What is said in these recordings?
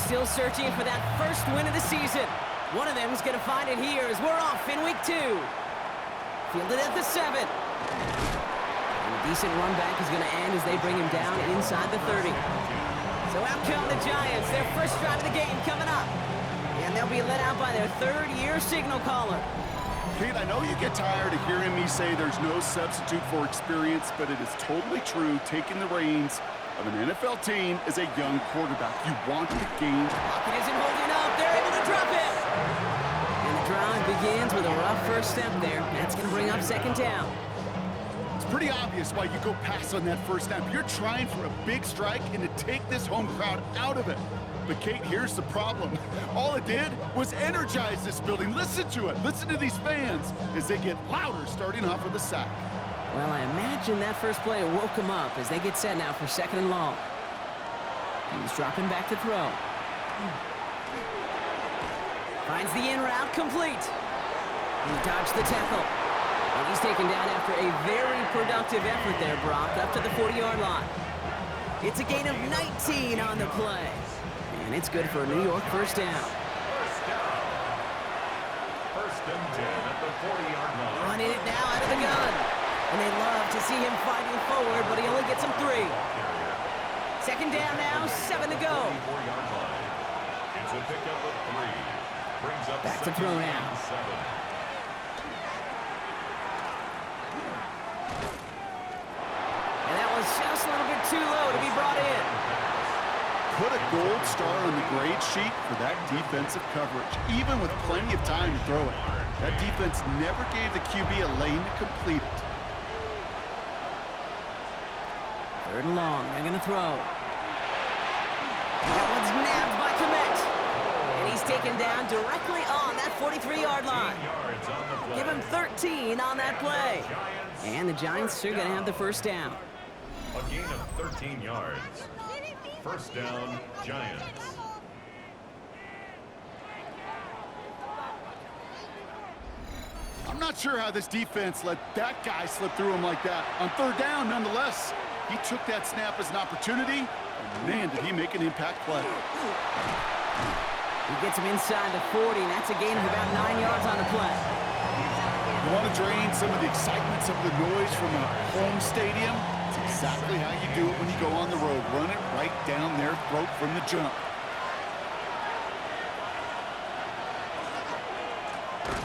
still searching for that first win of the season. One of them is going to find it here as we're off in week 2. Fielded at the 7. And a decent run back is going to end as they bring him down inside the 30. So out come the Giants, their first drive of the game coming up. And they'll be let out by their third-year signal caller. Pete, I know you get tired of hearing me say there's no substitute for experience, but it is totally true. Taking the reins of an NFL team is a young quarterback. You want the game. Pocket isn't holding up. They're able to drop it. And the drive begins with a rough first step there. That's going to bring up second down. It's pretty obvious why you go pass on that first snap. You're trying for a big strike and to take this home crowd out of it. But, Kate, here's the problem. All it did was energize this building. Listen to it. Listen to these fans as they get louder starting off with the sack. Well, I imagine that first play woke them up as they get set now for second and long. He's dropping back to throw. Finds the in route complete. He dodged the tackle. And he's taken down after a very productive effort there, Brock, up to the 40-yard line. It's a gain of 19 on the play. And it's good for a New York first down. First and 10 at the 40-yard line. Running it now out of the gun. And they love to see him fighting forward, but he only gets him 3. Second down now, 7 to go. It's a pickup of 3. Brings up back to throw now. And that was just a little bit too low to be brought in. Put a gold star on the grade sheet for that defensive coverage, even with plenty of time to throw it. That defense never gave the QB a lane to complete it. Third and long, they're going to throw. That one's nabbed by Komet. And he's taken down directly on that 43-yard line. Give him 13 on that play. And the Giants are going to have the first down. A gain of 13 yards. First down, Giants. I'm not sure how this defense let that guy slip through him like that. On third down, nonetheless, he took that snap as an opportunity, and man, did he make an impact play. He gets him inside the 40, and that's a gain of about 9 yards on the play. You want to drain some of the excitement, some of the noise from a home stadium? It's exactly how you do it when you go on the road. Run it right down their throat from the jump.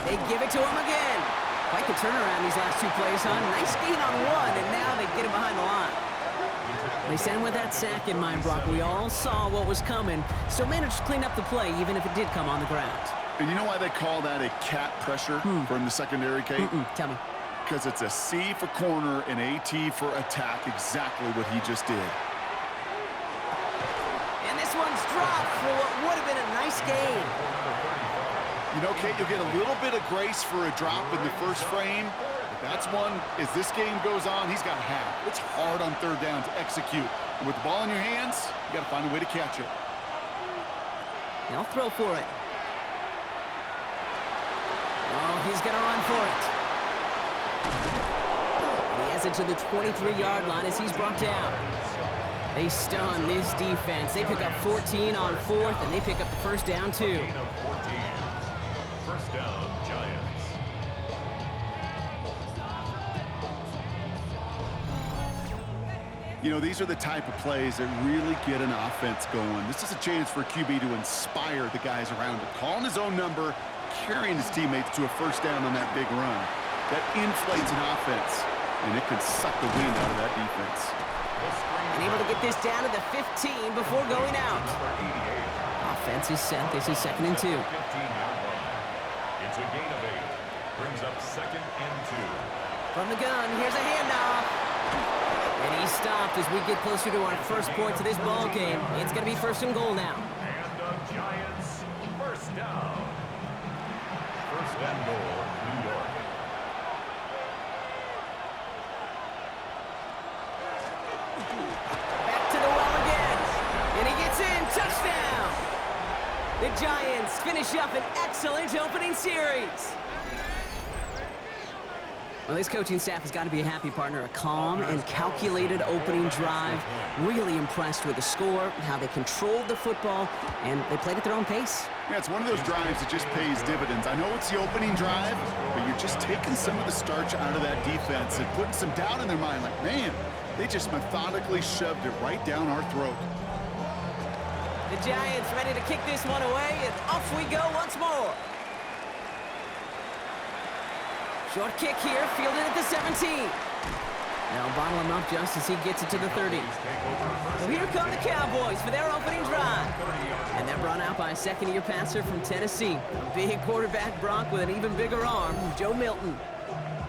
They give it to him again. Quite the turnaround these last 2 plays, huh? Nice gain on 1, and now they get him behind the line. They send with that sack in mind, Brock. We all saw what was coming, so managed to clean up the play, even if it did come on the ground. And you know why they call that a cat pressure from the secondary, Kate? Tell me. Because it's a C for corner and a T for attack, exactly what he just did. And this one's dropped for what would have been a nice gain. You know, Kate, you'll get a little bit of grace for a drop in the first frame. But that's one, as this game goes on, he's got to have. It's hard on third down to execute. And with the ball in your hands, you got to find a way to catch it. They'll throw for it. Oh, he's going to run for it. He has it to the 23-yard line as he's brought down. They stun this defense. They pick up 14 on 4th, and they pick up the first down, too. First down, Giants. You know, these are the type of plays that really get an offense going. This is a chance for QB to inspire the guys around him. Calling his own number, carrying his teammates to a first down on that big run. That inflates an offense, and it can suck the wind out of that defense. And able to get this down to the 15 before going out. Offense is set. This is 2nd and 2. It's a gain of 8. Brings up 2nd and 2. From the gun, here's a handoff. And he's stopped as we get closer to our first point to this ball game. It's going to be 1st and goal now. And the Giants, first down. 1st and goal, New York. Back to the well again. And he gets in. Touchdown. The Giants finish up an excellent opening series. Well, this coaching staff has got to be a happy partner. A calm and calculated opening drive. Really impressed with the score, how they controlled the football, and they played at their own pace. Yeah, it's one of those drives that just pays dividends. I know it's the opening drive, but you're just taking some of the starch out of that defense and putting some doubt in their mind. Like, man, they just methodically shoved it right down our throat. The Giants ready to kick this one away, and off we go once more. Short kick here, fielded at the 17. They'll bottle him up just as he gets it to the 30. So here come the Cowboys for their opening drive. And they're brought out by a second-year passer from Tennessee. A big quarterback, Brock, with an even bigger arm, Joe Milton.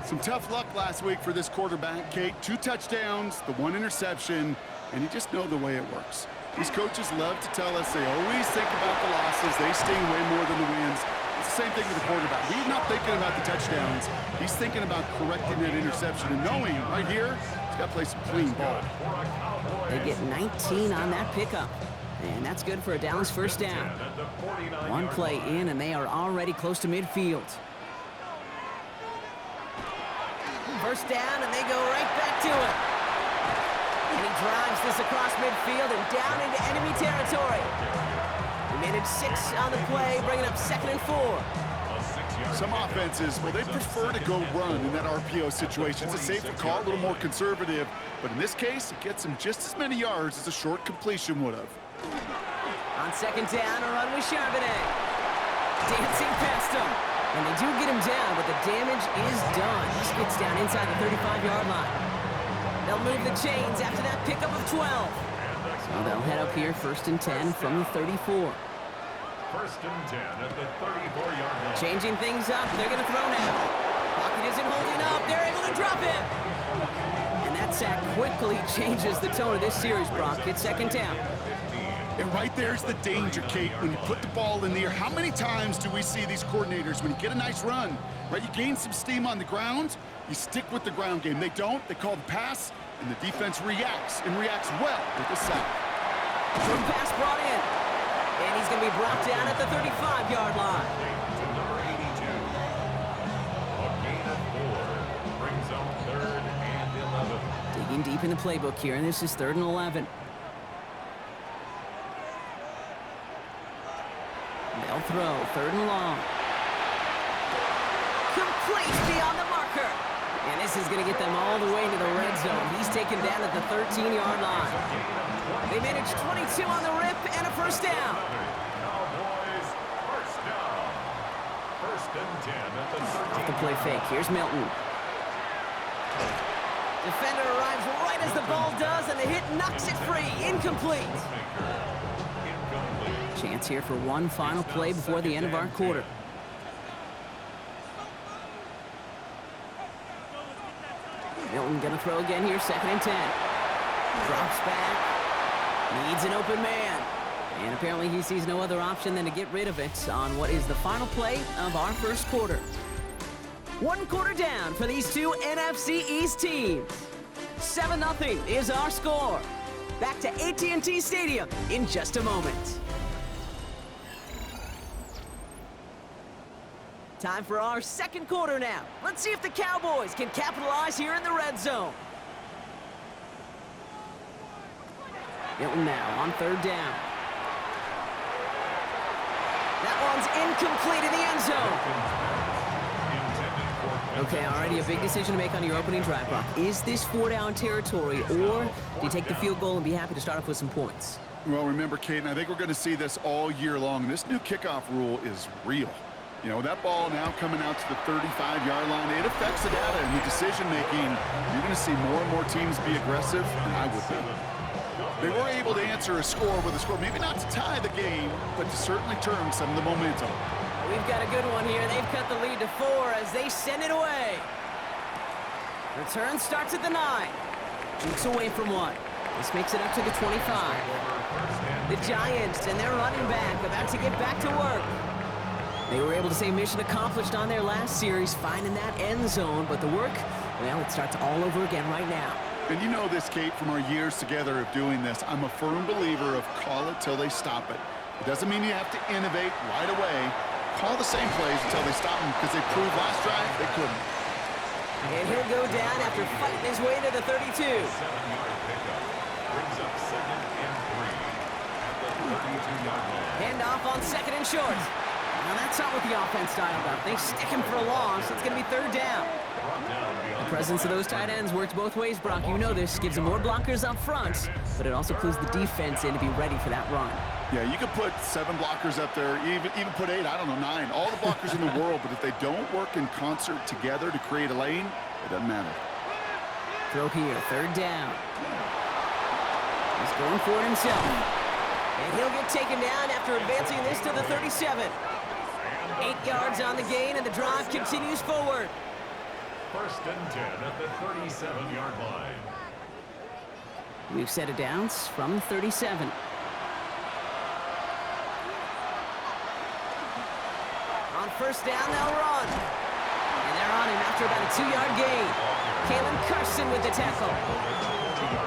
Some tough luck last week for this quarterback, Kate. 2 touchdowns, the 1 interception, and you just know the way it works. These coaches love to tell us they always think about the losses. They sting way more than the wins. It's the same thing with the quarterback. He's not thinking about the touchdowns. He's thinking about correcting that interception and knowing right here, he's got to play some clean ball. They get 19 on that pickup. And that's good for a Dallas first down. 1 play in, and they are already close to midfield. First down, and they go right back to it. And he drives this across midfield and down into enemy territory. He managed 6 on the play, bringing up 2nd and 4. Some offenses, well, they prefer to go run in that RPO situation. It's a safer call, a little more conservative. But in this case, it gets them just as many yards as a short completion would have. On 2nd down, a run with Charbonnet. Dancing past him. And they do get him down, but the damage is done. He gets down inside the 35-yard line. They'll move the chains after that pickup of 12. So they'll head up here 1st and 10 from the 34. 1st and 10 at the 34-yard line. Changing things up. They're going to throw now. Pocket isn't holding up. They're able to drop it. And that sack quickly changes the tone of this series, Brock. It's 2nd down. And right there's the danger, Kate, when you put the ball in the air. How many times do we see these coordinators, when you get a nice run, right, you gain some steam on the ground, you stick with the ground game. They don't. They call the pass, and the defense reacts, and reacts well with the sack. Short pass brought in. And he's going to be brought down at the 35-yard line. To number 82. A gain of 4 brings up 3rd and 11. Digging deep in the playbook here, and this is 3rd and 11. They'll throw 3rd and long. Complete beyond the marker. And this is going to get them all the way into the red zone. He's taken down at the 13-yard line. They managed 22 on the rip and a first down. Cowboys first down. 1st and 10 at the 13. Off the play fake. Here's Milton. Defender arrives right as the ball does, and the hit knocks it free. Incomplete. Chance here for one final play before the end of our quarter. Milton gonna throw again here, 2nd and 10. Drops back, needs an open man. And apparently he sees no other option than to get rid of it on what is the final play of our first quarter. 1 quarter down for these two NFC East teams. 7-0 is our score. Back to AT&T Stadium in just a moment. Time for our second quarter now. Let's see if the Cowboys can capitalize here in the red zone. Milton now on 3rd down. That one's incomplete in the end zone. Okay, already a big decision to make on your opening drive, Brock. Is this 4-down territory, or do you take the field goal and be happy to start off with some points? Well, remember, Kate, and I think we're going to see this all year long. This new kickoff rule is real. You know, that ball now coming out to the 35-yard line, it affects the data and the decision-making. You're going to see more and more teams be aggressive, and I would be. They were able to answer a score with a score, maybe not to tie the game, but to certainly turn some of the momentum. We've got a good one here. They've cut the lead to 4 as they send it away. Return starts at the 9. Jukes away from 1. This makes it up to the 25. The Giants and their running back about to get back to work. They were able to say mission accomplished on their last series, finding that end zone, but the work, well, it starts all over again right now. And you know this, Kate, from our years together of doing this, I'm a firm believer of call it till they stop it. It doesn't mean you have to innovate right away. Call the same plays until they stop them, because they proved last drive they couldn't. And he'll go down after fighting his way to the 32. 7-yard pickup brings up 2nd and 3 at the 32-yard line. Hand off on 2nd and short. Now that's not what the offense dialed up. They stick him for a loss. It's going to be 3rd down. The presence of those tight ends works both ways, Brock. You know this. Gives them more blockers up front, but it also clues the defense in to be ready for that run. Yeah, you could put 7 blockers up there, even put 8, I don't know, 9. All the blockers in the world, but if they don't work in concert together to create a lane, it doesn't matter. Throw here, 3rd down. He's going for it himself. And he'll get taken down after advancing this to the 37. 8 yards on the gain, and the drive continues forward. 1st and 10 at the 37-yard line. We've set it down from 37. On 1st down, they'll run. And they're on him after about a 2-yard gain. Kalen Carson with the tackle.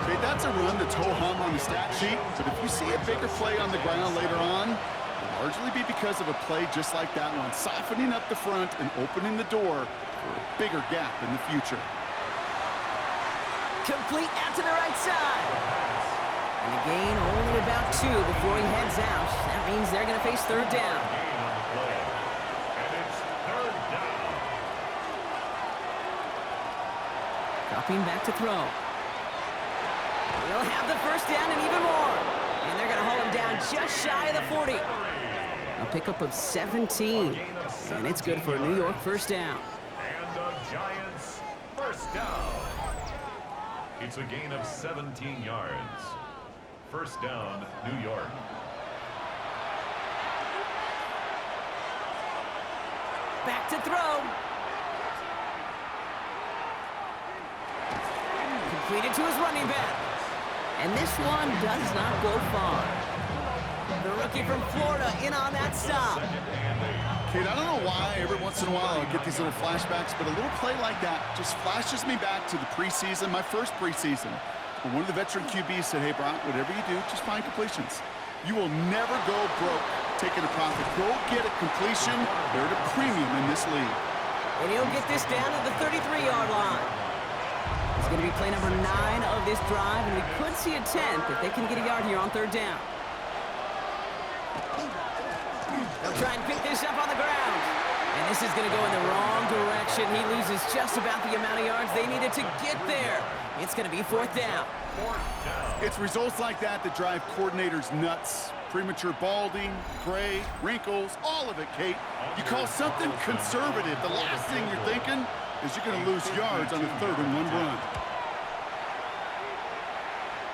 Okay, that's a run that's ho-hum on the stat sheet, but if you see a bigger play on the ground later on, it'll largely be because of a play just like that one, softening up the front and opening the door for a bigger gap in the future. Complete out to the right side. And a gain only about 2 before he heads out. That means they're going to face 3rd down. Dropping back to throw. They'll have the 1st down and even more. And they're going to haul him down just shy of the 40. A pickup of 17. And it's good for a New York 1st down. And the Giants' 1st down. It's a gain of 17 yards. 1st down, New York. Back to throw. Completed to his running back. And this one does not go far. The rookie from Florida in on that stop. Kate, I don't know why every once in a while I get these little flashbacks, but a little play like that just flashes me back to the preseason, my first preseason. When one of the veteran QBs said, hey, Brock, whatever you do, just find completions. You will never go broke taking a profit. Go get a completion. They're at a premium in this league. And he'll get this down to the 33-yard line. It's going to be play number 9 of this drive, and we could see a 10th if they can get a yard here on 3rd down. They'll try and pick this up on the ground. And this is going to go in the wrong direction. He loses just about the amount of yards they needed to get there. It's going to be 4th down. It's results like that that drive coordinators nuts. Premature balding, gray, wrinkles, all of it, Kate. You call something conservative, the last thing you're thinking is you're going to lose yards on a 3rd and 1 run.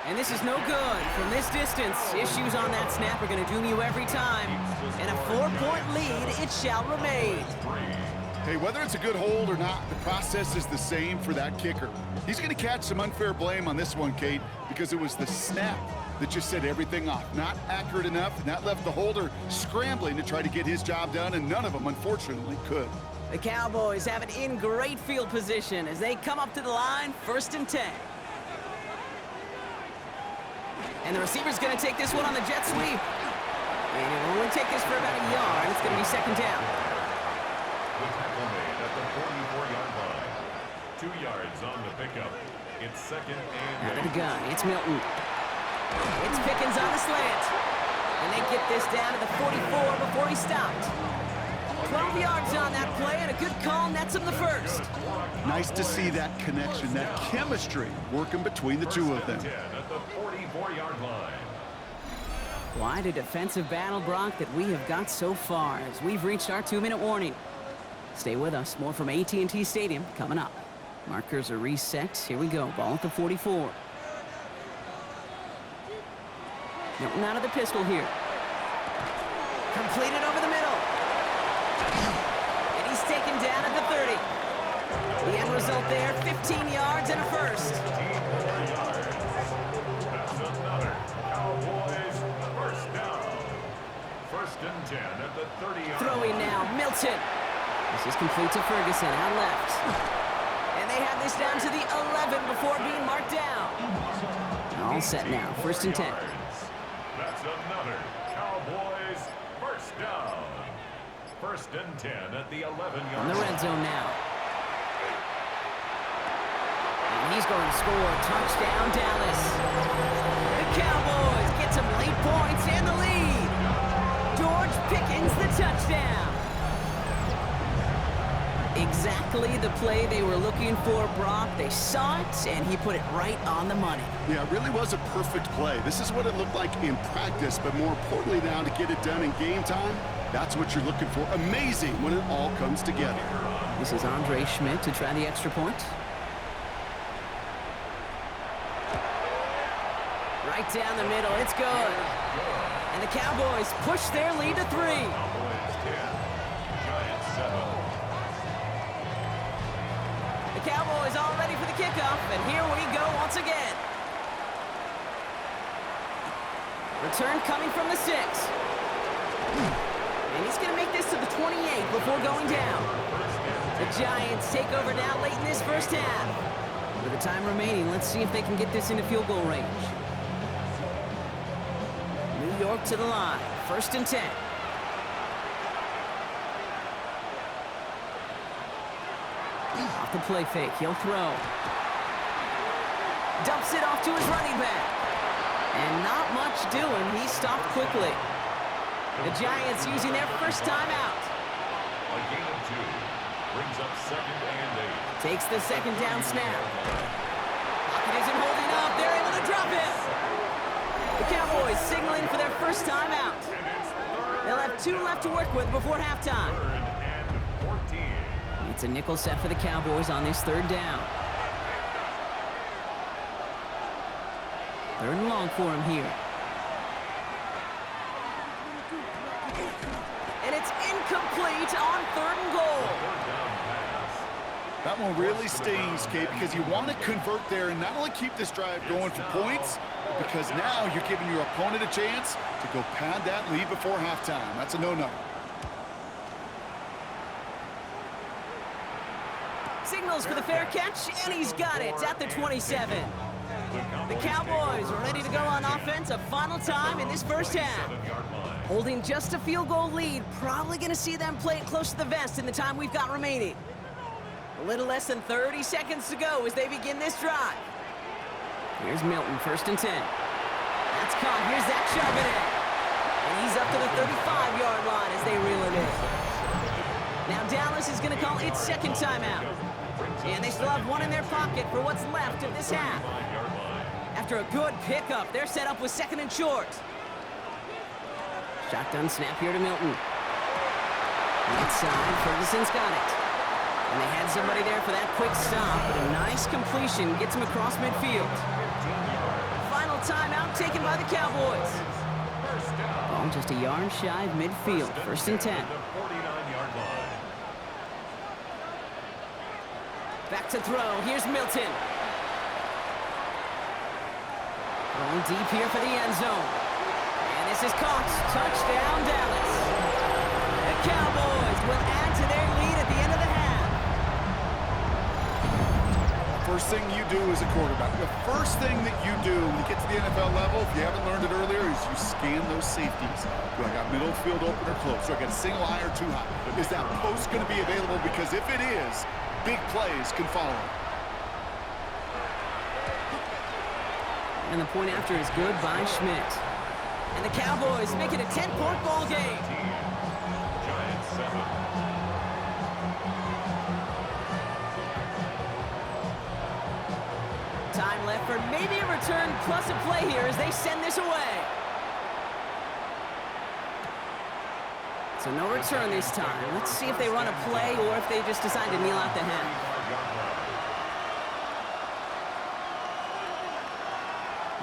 And this is no good. From this distance, issues on that snap are going to doom you every time. And a 4-point lead, it shall remain. Hey, whether it's a good hold or not, the process is the same for that kicker. He's going to catch some unfair blame on this one, Kate, because it was the snap that just set everything off. Not accurate enough, and that left the holder scrambling to try to get his job done, and none of them, unfortunately, could. The Cowboys have it in great field position as they come up to the line, 1st and 10. And the receiver's going to take this one on the jet sweep. And it'll only take this for about a yard. It's going to be 2nd down. The tackle made at the 44-yard line. 2 yards on the pickup. It's 2nd and Out of the gun, it's Milton. It's Pickens on the slant. And they get this down to the 44 before he stopped. 12 yards on that play, and a good call nets him the 1st. Nice to see that connection, that chemistry working between the two of them. 10 at the 44-yard line. Quite a defensive battle, Brock, that we have got so far as we've reached our 2-minute warning. Stay with us. More from AT&T Stadium coming up. Markers are reset. Here we go. Ball at the 44. Milton out of the pistol here. Completed over the middle. And he's taken down at the 30. The end result there, 15 yards and a 1st. That's another Cowboys 1st down. 1st and 10 at the 30-yard line. Throwing now, Milton. This is complete to Ferguson, out left. And they have this down to the 11 before being marked down. All set now, 1st and 10. That's another Cowboys 1st down. 1st and 10 at the 11-yard line. In the red zone now. And he's going to score. Touchdown, Dallas. The Cowboys get some late points and the lead. George Pickens, the touchdown. Exactly the play they were looking for, Brock. They saw it, and he put it right on the money. Yeah, it really was a perfect play. This is what it looked like in practice, but more importantly now to get it done in game time, that's what you're looking for. Amazing when it all comes together. This is Andre Schmidt to try the extra point. Right down the middle, it's good. And the Cowboys push their lead to 3. Cowboys 10, Giants 7. The Cowboys all ready for the kickoff, and here we go once again. Return coming from the 6. And he's going to make this to the 28 before going down. The Giants take over now late in this first half. With the time remaining, let's see if they can get this into field goal range. New York to the line, 1st and 10. Off the play fake, he'll throw. Dumps it off to his running back. And not much doing, he stopped quickly. The Giants using their first timeout. A gain of 2. Brings up 2nd and 8. Takes the second down snap. Pocket isn't holding up, they're able to drop it. The Cowboys signaling for their first timeout. They'll have 2 left to work with before halftime. 3rd and 14. It's a nickel set for the Cowboys on this 3rd down. 3rd and long for him here. And it's incomplete on 3rd and goal. That one really stings, Kate, because you want to convert there and not only keep this drive going for points, but because now you're giving your opponent a chance to go pad that lead before halftime. That's a no-no. Signals for the fair catch, and he's got it at the 27. The Cowboys are ready to go on offense a final time in this first half. Holding just a field goal lead, probably going to see them play it close to the vest in the time we've got remaining. A little less than 30 seconds to go as they begin this drive. Here's Milton, 1st and 10. That's caught. Here's Zach Charbonnet. And he's up to the 35-yard line as they reel it in. Now Dallas is going to call its 2nd timeout. And they still have 1 in their pocket for what's left of this half. After a good pickup, they're set up with 2nd and short. Shotgun snap here to Milton. Inside, Ferguson's got it. And they had somebody there for that quick stop, but a nice completion gets him across midfield. Final timeout taken by the Cowboys. Ball just a yard shy of midfield, 1st and 10. Back to throw, here's Milton. Going deep here for the end zone. And this is caught. Touchdown, Dallas. The Cowboys will add to their lead at the end of the half. First thing you do as a quarterback, the first thing that you do when you get to the NFL level, if you haven't learned it earlier, is you scan those safeties. Do I got middle field open or close? Do I got a single high or 2 high? Is that post going to be available? Because if it is, big plays can follow. And the point after is good by Schmidt. And the Cowboys make it a 10-point ball game. Giants 7. Time left for maybe a return plus a play here as they send this away. So no return this time. Let's see if they run a play or if they just decide to kneel out the half.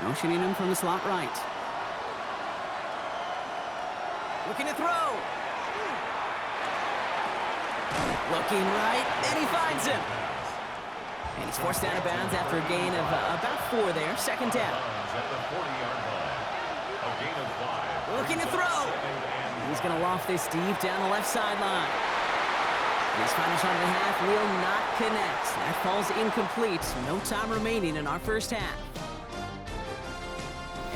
Motioning him from the slot right. Looking to throw. Looking right, and he finds him. And he's forced out of bounds after a gain of about 4 there. 2nd down. Looking to throw. He's going to loft this deep down the left sideline. His final shot of the half will not connect. That falls incomplete. No time remaining in our first half.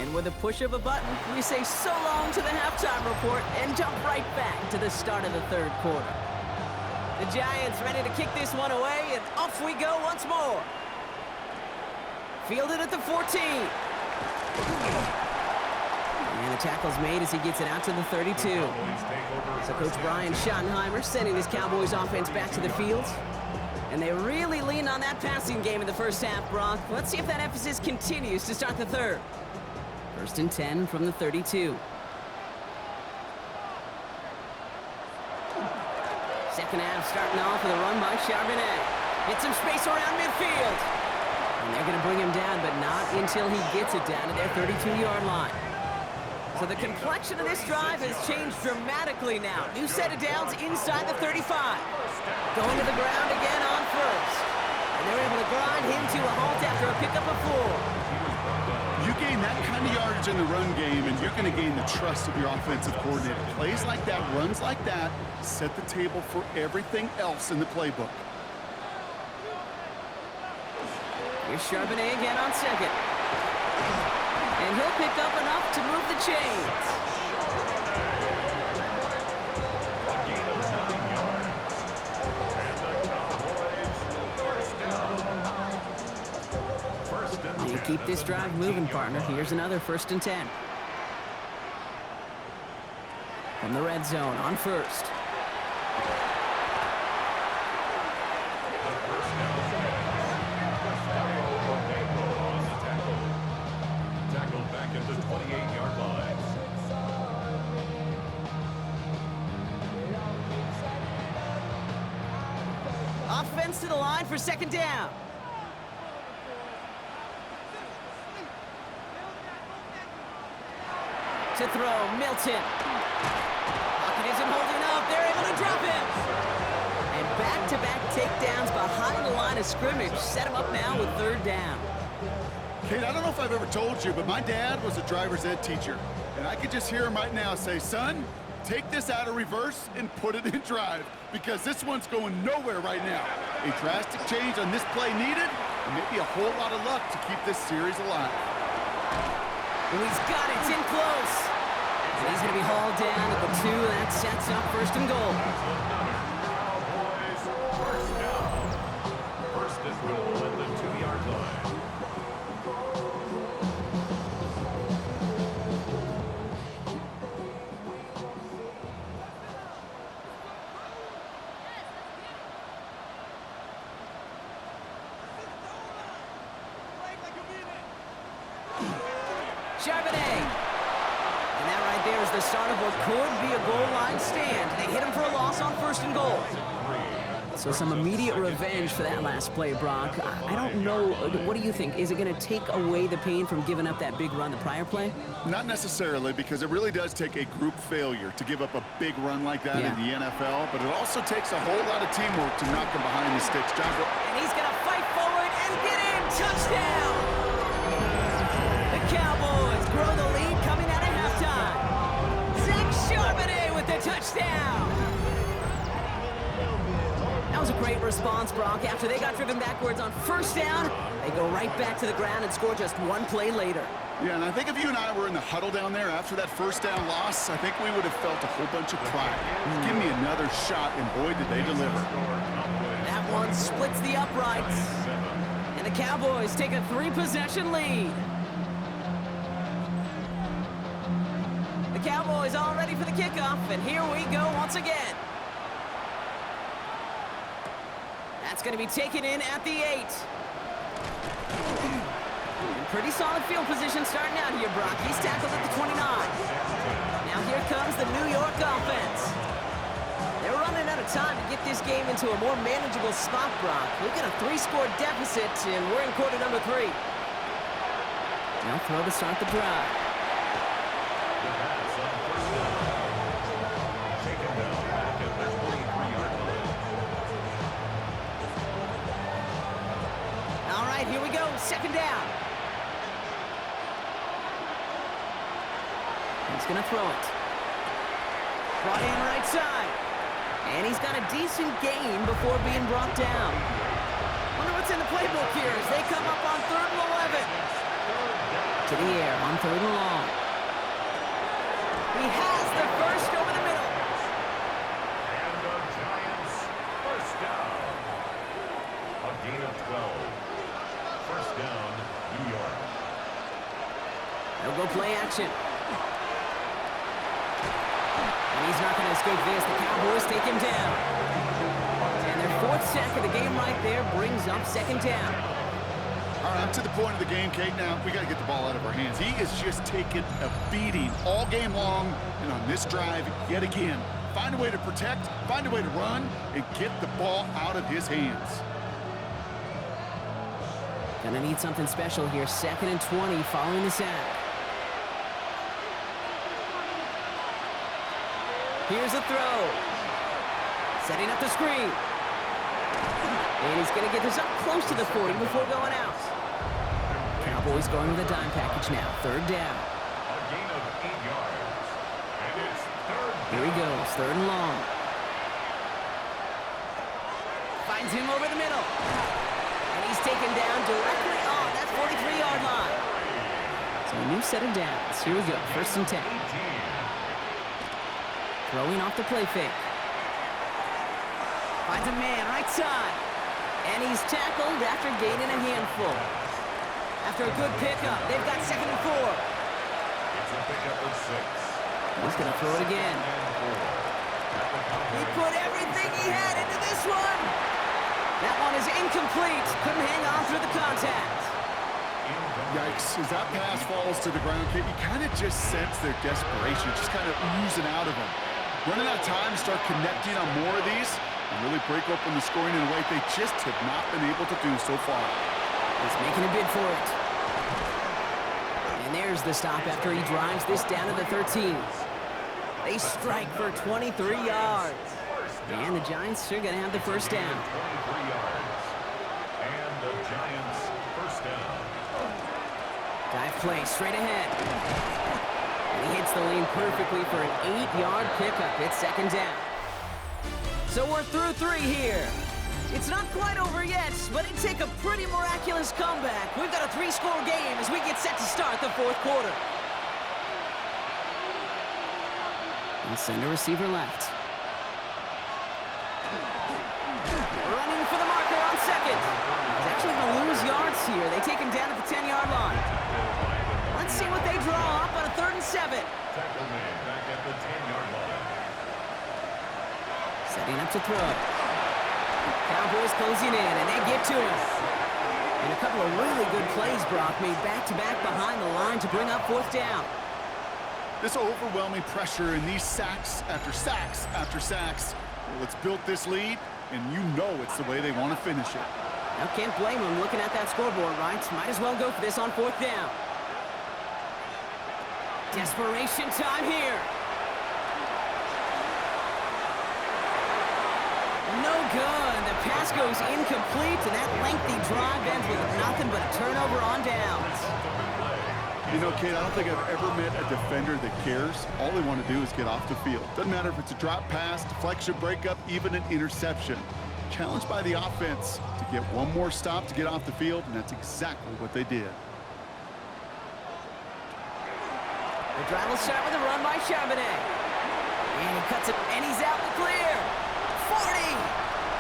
And with a push of a button, we say so long to the halftime report and jump right back to the start of the 3rd quarter. The Giants ready to kick this one away, and off we go once more. Fielded at the 14. And the tackle's made as he gets it out to the 32. So Coach Brian Schottenheimer sending his Cowboys offense back to the field. And they really leaned on that passing game in the first half, Brock. Let's see if that emphasis continues to start the third. 1st and 10 from the 32. Second half starting off with a run by Charbonnet. Hits some space around midfield. And they're going to bring him down, but not until he gets it down to their 32-yard line. So the complexion of this drive has changed dramatically now. New set of downs inside the 35. Going to the ground again on first. And they're able to grind him to a halt after a pickup of 4. You gain that kind of yardage in the run game, and you're going to gain the trust of your offensive coordinator. Plays like that, runs like that, set the table for everything else in the playbook. Here's Charbonnet again on second. And he'll pick up enough to move the chains. You keep this drive moving, partner. Here's another 1st and 10. From the red zone on first. Tackled back at the 28-yard line. Offense to the line for 2nd down. To throw, Milton. Pocket isn't holding up. They're able to drop him. And back-to-back takedowns behind the line of scrimmage. Set him up now with 3rd down. Kate, I don't know if I've ever told you, but my dad was a driver's ed teacher. And I could just hear him right now say, son, take this out of reverse and put it in drive, because this one's going nowhere right now. A drastic change on this play needed, and maybe a whole lot of luck to keep this series alive. Oh, he's got it. It's in close. And he's going to be hauled down at the 2. That sets up 1st and goal. Cowboys, 1st down. 1st and goal at the 2-yard line. Charbonnet. And that right there is the start of what could be a goal line stand. They hit him for a loss on 1st and goal. So some immediate revenge for that last play, Brock. I don't know. What do you think? Is it going to take away the pain from giving up that big run the prior play? Not necessarily, because it really does take a group failure to give up a big run like that in the NFL, but it also takes a whole lot of teamwork to knock him behind the sticks. John, and he's going to fight forward and get in. Touchdown! The Cowboys grow the lead coming out of halftime. Zach Charbonnet with the touchdown. That was a great response, Brock. After they got driven backwards on 1st down, they go right back to the ground and score just 1 play later. Yeah, and I think if you and I were in the huddle down there after that 1st down loss, I think we would have felt a whole bunch of pride. Give me another shot, and boy, did they deliver. That one splits the uprights. And the Cowboys take a 3-possession lead. The Cowboys all ready for the kickoff, and here we go once again. That's going to be taken in at the 8. Pretty solid field position starting out here, Brock. He's tackled at the 29. Now here comes the New York offense. They're running out of time to get this game into a more manageable spot, Brock. We've got a 3-score deficit, and we're in quarter number 3. Now throw to start the drive. All right, here we go. 2nd down. He's going to throw it. Brought in right side. And he's got a decent gain before being brought down. Wonder what's in the playbook here as they come up on 3rd and 11. To the air on 3rd and long. He has the first over the middle. And the Giants, 1st down. A gain of 12. 1st down, New play action. And he's not going to escape this. The Cowboys take him down. And their 4th sack of the game right there brings up 2nd down. All right, I'm to the point of the game, Kate. Now, we got to get the ball out of our hands. He is just taking a beating all game long. And on this drive, yet again, find a way to protect, find a way to run, and get the ball out of his hands. Gonna need something special here. 2nd and 20 following the sack. Here's a throw. Setting up the screen. And he's going to get this up close to the 40 before going out. Cowboys going with a dime package now. 3rd down. A gain of 8 yards. And it's 3rd down. Here he goes. 3rd and long. Finds him over the middle. And he's taken down directly on that 43-yard line. So a new set of downs. Here we go. 1st and 10. Throwing off the play fake. Finds a man right side. And he's tackled after gaining a handful. After a good pickup, they've got 2nd and 4. It's a pickup of 6. He's going to throw it again. He put everything he had into this one. That one is incomplete. Couldn't hang on through the contact. Yikes. As that pass falls to the ground, Kate, you kind of just sense their desperation, just kind of oozing out of them. Running out of time to start connecting on more of these and really break open the scoring in a way they just have not been able to do so far. He's making a bid for it. And there's the stop after he drives this down to the 13. They strike for 23 yards. And the Giants are going to have the 1st down. 23 yards. And the Giants 1st down. Dive play straight ahead. And he hits the lane perfectly for an 8-yard pickup. It's 2nd down. So we're through 3 here. It's not quite over yet, but it'd take a pretty miraculous comeback. We've got a 3-score game as we get set to start the 4th quarter. And send a receiver left. Running for the marker on 2nd. He's actually going to lose yards here. They take him down at the 10-yard line. Let's see what they draw up on a 3rd and 7. Tackle man back at the 10-yard line. Setting up to throw. Cowboys closing in, and they get to him. And a couple of really good plays, Brock, made back-to-back behind the line to bring up 4th down. This overwhelming pressure and these sacks after sacks after sacks, well, it's built this lead, and you know it's the way they want to finish it. Now, can't blame them looking at that scoreboard, right? Might as well go for this on 4th down. Desperation time here. No good. The pass goes incomplete, and that lengthy drive ends with nothing but a turnover on downs. You know, Kate, I don't think I've ever met a defender that cares. All they want to do is get off the field. Doesn't matter if it's a drop pass, deflection, breakup, even an interception. Challenged by the offense to get one more stop to get off the field, and that's exactly what they did. The drive will start with a run by Charbonnet. And he cuts it, and he's out in the clear. 40.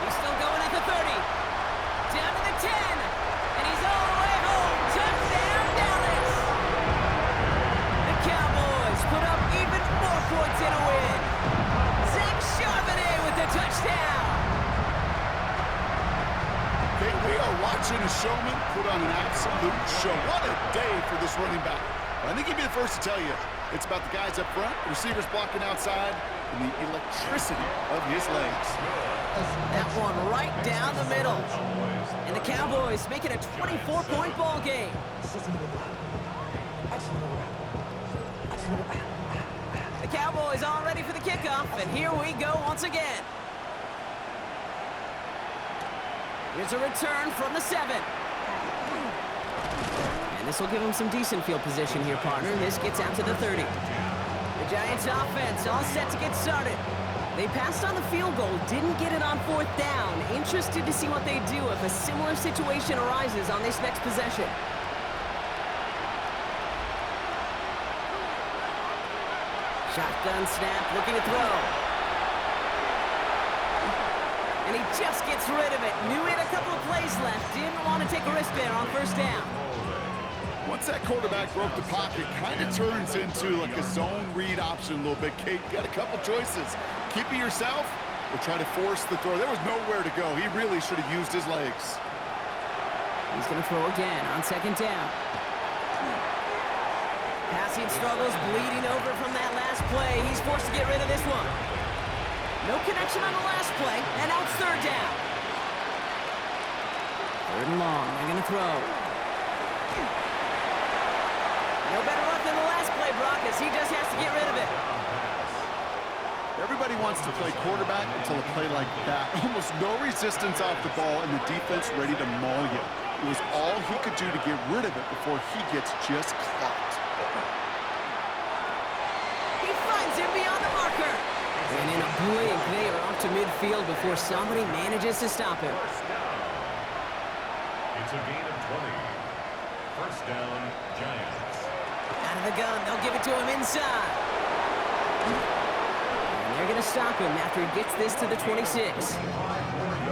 He's still going at the 30. Down to the 10. And he's all the way home. Touchdown, Dallas. The Cowboys put up even more points in a win. Zach Charbonnet with the touchdown. Okay, we are watching a showman put on an absolute show. What a day for this running back. I think he'd be the first to tell you it's about the guys up front, receivers blocking outside, and the electricity of his legs. That one right down the middle. And the Cowboys make it a 24-point ball game. The Cowboys all ready for the kickoff, and here we go once again. Here's a return from the 7. And this will give them some decent field position here, partner. This gets out to the 30. The Giants offense all set to get started. They passed on the field goal, didn't get it on 4th down. Interested to see what they do if a similar situation arises on this next possession. Shotgun snap, looking to throw. And he just gets rid of it. Knew he had a couple of plays left. Didn't want to take a risk there on 1st down. Once that quarterback broke the pocket, kind of turns into like a zone read option a little bit. Kate, you got a couple choices. Keep it yourself or try to force the throw. There was nowhere to go. He really should have used his legs. He's going to throw again on second down. Passing struggles, bleeding over from that last play. He's forced to get rid of this one. No connection on the last play, and now it's third down. Third and long, they're going to throw. No better luck than the last play, Brock, as he just has to get rid of it. Everybody wants to play quarterback until a play like that. Almost no resistance off the ball and the defense ready to maul you. It was all he could do to get rid of it before he gets just clocked. He finds him beyond the marker. And in a blink, they are off to midfield before somebody manages to stop him. It's a gain of 20. First down, Giants. Out of the gun, they'll give it to him inside. And they're going to stop him after he gets this to the 26.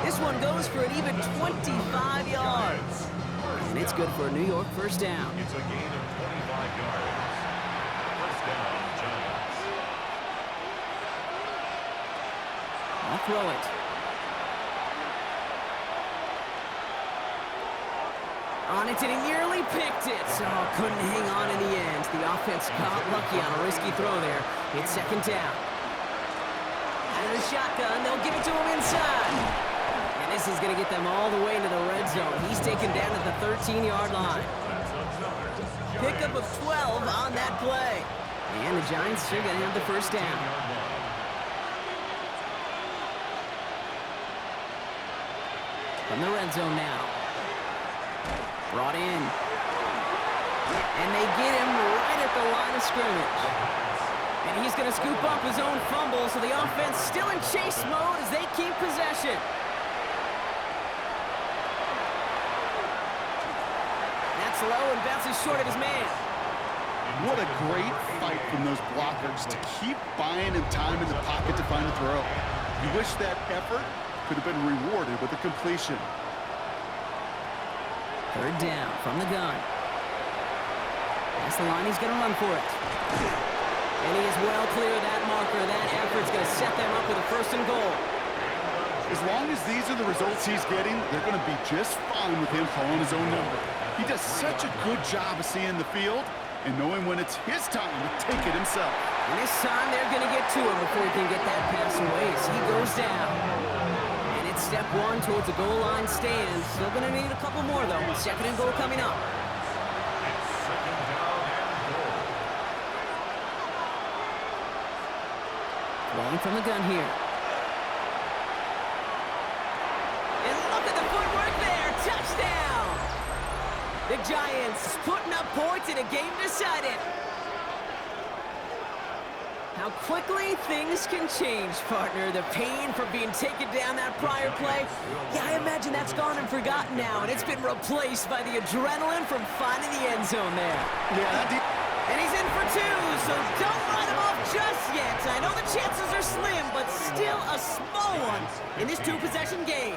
This one goes for an even 25 yards. And it's good for a New York first down. It's a gain of 25 yards. First down, Giants. I'll throw it. On it, and he nearly picked it. So couldn't hang on in the end. The offense got lucky on a risky throw there. It's second down. Out of the shotgun, they'll give it to him inside. And this is going to get them all the way into the red zone. He's taken down at the 13-yard line. Pickup of 12 on that play. And the Giants are going to have the first down. From the red zone now. Brought in. And they get him right at the line of scrimmage. And he's going to scoop up his own fumble, so the offense still in chase mode as they keep possession. That's low and bounces short of his man. What a great fight from those blockers to keep buying him time in the pocket to find a throw. You wish that effort could have been rewarded with a completion. Third down from the gun. That's the line. He's going to run for it. And he is well clear of that marker. That effort's going to set them up with a first and goal. As long as these are the results he's getting, they're going to be just fine with him calling his own number. He does such a good job of seeing the field and knowing when it's his time to take it himself. And this time they're going to get to him before he can get that pass away. So he goes down. And it's step one towards the goal line stand. Still going to need a couple more, though. Second and goal coming up. Rolling from the gun here. And look at the footwork there. Touchdown! The Giants putting up points in a game decided. How quickly things can change, partner. The pain from being taken down that prior play. Yeah, I imagine that's gone and forgotten now, and it's been replaced by the adrenaline from finding the end zone there. Yeah, and he's in for two, so don't write him off just yet. I know the chances are slim, but still a small one in this two-possession game.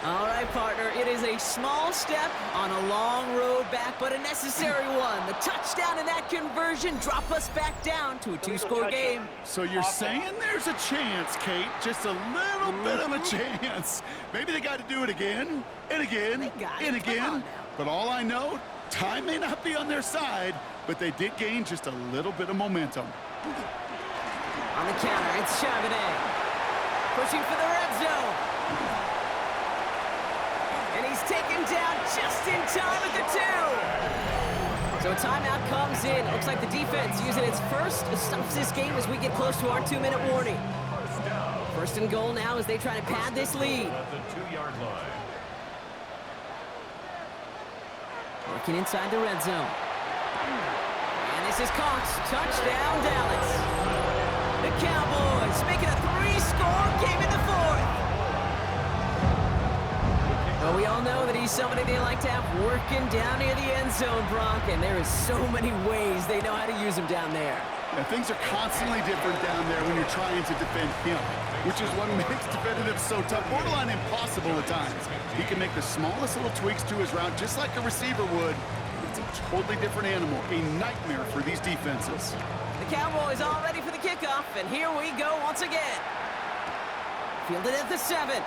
All right, partner, it is a small step on a long road back, but a necessary one. The touchdown and that conversion drop us back down to a two-score game. So you're saying there's a chance, Kate, just a little bit of a chance. Maybe they got to do it again, and again, and again. But all I know, time may not be on their side, but they did gain just a little bit of momentum. On the counter, it's Charbonnet. Pushing for the red zone. And he's taken down just in time at the 2. So a timeout comes in. Looks like the defense using its first stops this game as we get close to our 2-minute warning. First and goal now as they try to pad this lead. At the 2-yard line. Working inside the red zone. And this is Cox. Touchdown, Dallas. The Cowboys making a 3-score game in the 4th. Well, we all know that he's somebody they like to have working down near the end zone, Brock, and there is so many ways they know how to use him down there. Yeah, things are constantly different down there when you're trying to defend him, which is what makes defending him so tough, borderline impossible at times. He can make the smallest little tweaks to his route just like a receiver would. It's a totally different animal, a nightmare for these defenses. The Cowboys all ready for the kickoff, and here we go once again. Fielded at the 7.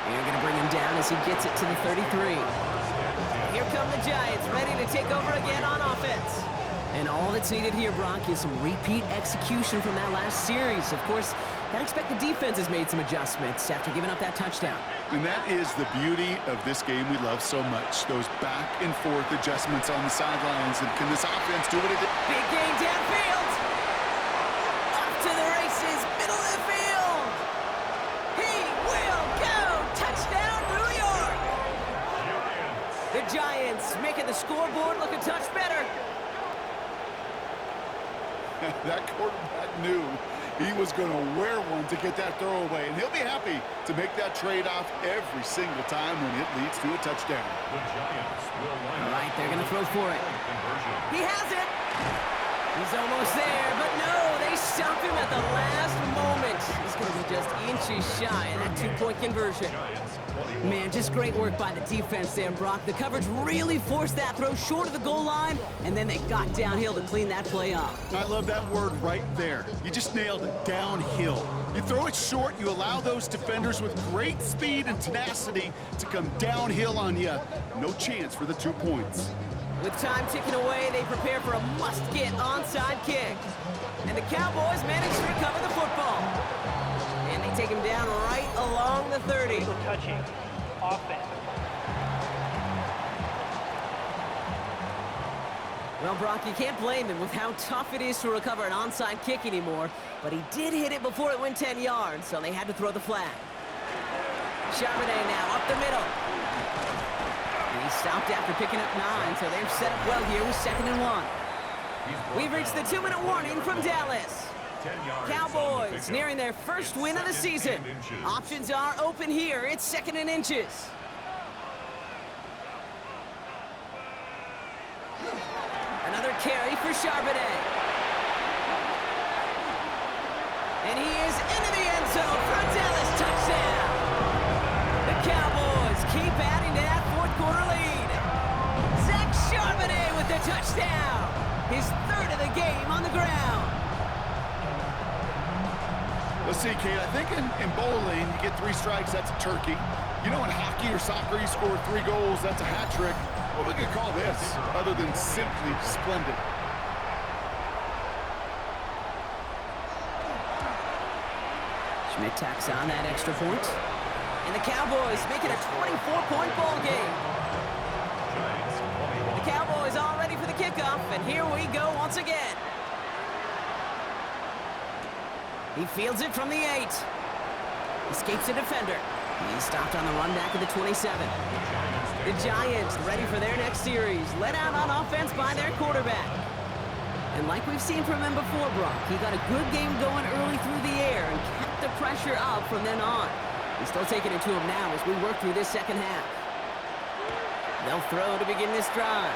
They're going to bring him down as he gets it to the 33. Here come the Giants, ready to take over again on offense. And all that's needed here, Brock, is some repeat execution from that last series. Of course, I expect the defense has made some adjustments after giving up that touchdown. And that is the beauty of this game we love so much, those back and forth adjustments on the sidelines. And can this offense do what it did? Big gain downfield. Off to the races, middle of the field. He will go. Touchdown, New York. The Giants making the scoreboard look a touch better. That quarterback knew he was going to wear one to get that throwaway, and he'll be happy to make that trade-off every single time when it leads to a touchdown. The Giants will line All right, they're going to throw for it. conversion. He has it. He's almost there, but no, they stop him at the last moment. He's going to be just inches shy of that two-point conversion. Giants 21. Man, just great work by the defense there, Brock. The coverage really forced that throw short of the goal line, and then they got downhill to clean that play up. I love that word right there. You just nailed it, downhill. You throw it short, you allow those defenders with great speed and tenacity to come downhill on you. No chance for the 2 points. With time ticking away, they prepare for a must-get onside kick. And the Cowboys manage to recover the football. And they take him down right along the 30. Touching offense. Well, Brock, you can't blame him with how tough it is to recover an onside kick anymore. But he did hit it before it went 10 yards, so they had to throw the flag. Charbonnet now up the middle. And he stopped after picking up 9, so they're set up well here with 2nd and 1. We've reached the 2-minute warning from Dallas. 10 yards Cowboys nearing their first win of the season. Options are open here. It's 2nd and inches. Another carry for Charbonnet. And he is into the end zone for a Dallas touchdown. The Cowboys keep adding to that fourth-quarter lead. Zach Charbonnet with the touchdown. His 3rd of the game on the ground. Let's see, Kate, I think in bowling, you get 3 strikes, that's a turkey. You know, in hockey or soccer, you score 3 goals, that's a hat trick. What we could call this, other than simply splendid? Schmidt tacks on that extra point. And the Cowboys make it a 24-point ball game. Giants 21. The Cowboys all ready for the kickoff, and here we go once again. He fields it from the 8. Escapes a defender. He's stopped on the run back of the 27. The Giants ready for their next series, led out on offense by their quarterback. And like we've seen from him before, Brock, he got a good game going early through the air and kept the pressure up from then on. He's still taking it to him now as we work through this second half. They'll throw to begin this drive.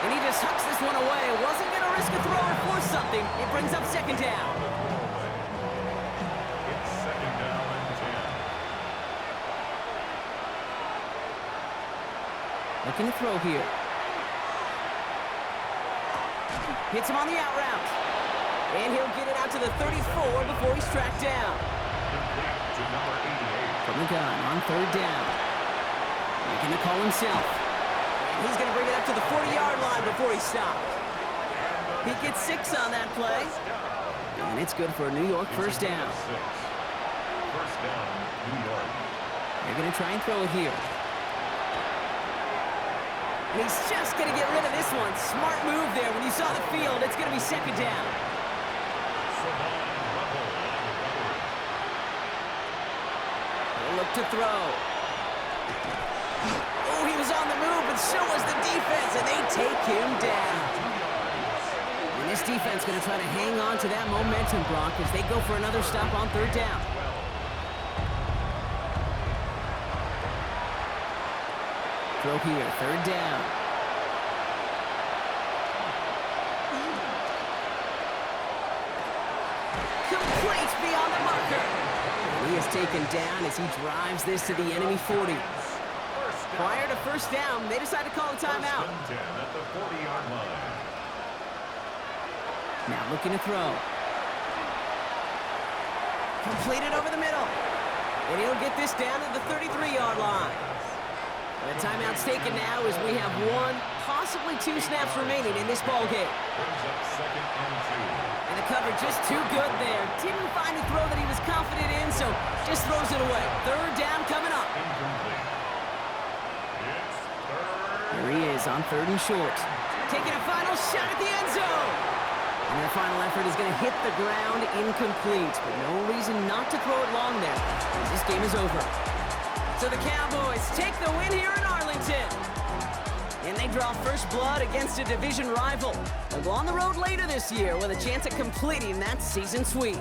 And he just hucks this one away. Wasn't going to risk a throw or force something. It brings up 2nd down. It's 2nd down and 10. Looking to throw here. Hits him on the out route. And he'll get it out to the 34 before he's tracked down. Complete to number 88. From the gun on 3rd down. Making the call himself. And he's going to bring it up to the 40-yard line before he stopped. He gets 6 on that play. And it's good for a New York first down. 6. First down, New York. They're going to try and throw it here. And he's just going to get rid of this one. Smart move there. When you saw the field, it's going to be 2nd down. They'll look to throw. Oh, he was on the move, but so was the defense, and they take him down. And this defense going to try to hang on to that momentum, Brock, as they go for another stop on 3rd down. Throw here, 3rd down. blocker. And he is taken down as he drives this to the enemy 40. Prior to first down, they decide to call a timeout. First and 10 at the 40-yard line. Now looking to throw. Completed over the middle. And he'll get this down to the 33-yard line. The timeout's taken now as we have one, possibly two snaps remaining in this ball game. Brings up second and 2. And the cover just too good there. Didn't find a throw that he was confident in, so just throws it away. Third down coming up. Incomplete. It's third. Here he is on third and short. Taking a final shot at the end zone. And their final effort is going to hit the ground incomplete. But no reason not to throw it long there. This game is over. So the Cowboys take the win here in Arlington. And they draw first blood against a division rival. They'll go on the road later this year with a chance at completing that season sweep.